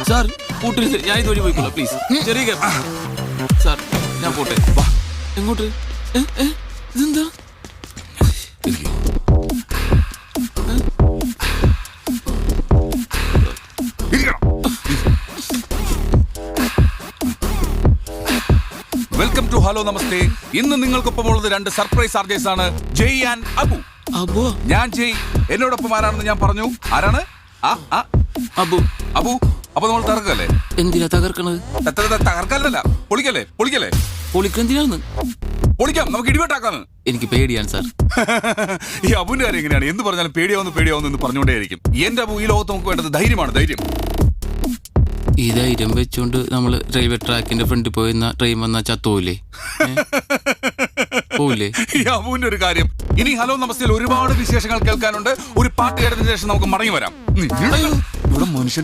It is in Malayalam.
സാർ കൂട്ടരുത്, ഞാൻ ഇതുവഴി പോയിക്കോളാം പ്ലീസ്. ചെറിയ ഗ്യാപ്പ് സാർ, ഞാൻ പോട്ടെ. വാ. എങ്ങോട്ട്? ഇതെന്താ? വെൽക്കം ടു ഹലോ നമസ്തേ. ഇന്ന് നിങ്ങൾക്കൊപ്പം ഉള്ളത് 2 സർപ്രൈസ് ആർജേഴ്സ് ആണ്, ജയ് ആൻഡ് അബു. അബു? ഞാൻ ജയ്, എന്നോടൊപ്പം ആരാണെന്ന് ഞാൻ പറഞ്ഞു. ആരാണ്? അബു. അബു. അപ്പൊ നമ്മൾ തകർക്കല്ലേ? എന്തിനാ തകർക്കണത്? തകർക്കാനല്ല, പൊളിക്കല്ലേ? പൊളിക്കല്ലേ? പൊളിക്കെന്തിനാന്ന്? പൊളിക്കാം, നമുക്ക് ഇടിവെട്ടാക്കാന്ന്. എനിക്ക് പേടിയാണ് സാർ. ഈ അബുവിന്റെ കാര്യം എങ്ങനെയാണ്? എന്ത് പറഞ്ഞാലും പേടിയാവുന്നു എന്ന് പറഞ്ഞുകൊണ്ടേയിരിക്കും. എന്റെ അബു, ഈ ലോകത്ത് നമുക്ക് വേണ്ടത് ധൈര്യമാണ്, ധൈര്യം. ഈ ധൈര്യം വെച്ചുകൊണ്ട് നമ്മള് റെയിൽവേ ട്രാക്കിന്റെ ഫ്രണ്ടിൽ പോയിരുന്ന ട്രെയിൻ വന്ന ചത്തോലേ? പോവില്ലേ? ഈ അബുവിന്റെ ഒരു കാര്യം. ഇനി ഹലോ നമസ്തേയിൽ ഒരുപാട് വിശേഷങ്ങൾ കേൾക്കാനുണ്ട്. ഒരു പാട്ട് കേട്ടതിന് ശേഷം നമുക്ക് മടങ്ങി വരാം. ഇവിടെ മനുഷ്യർ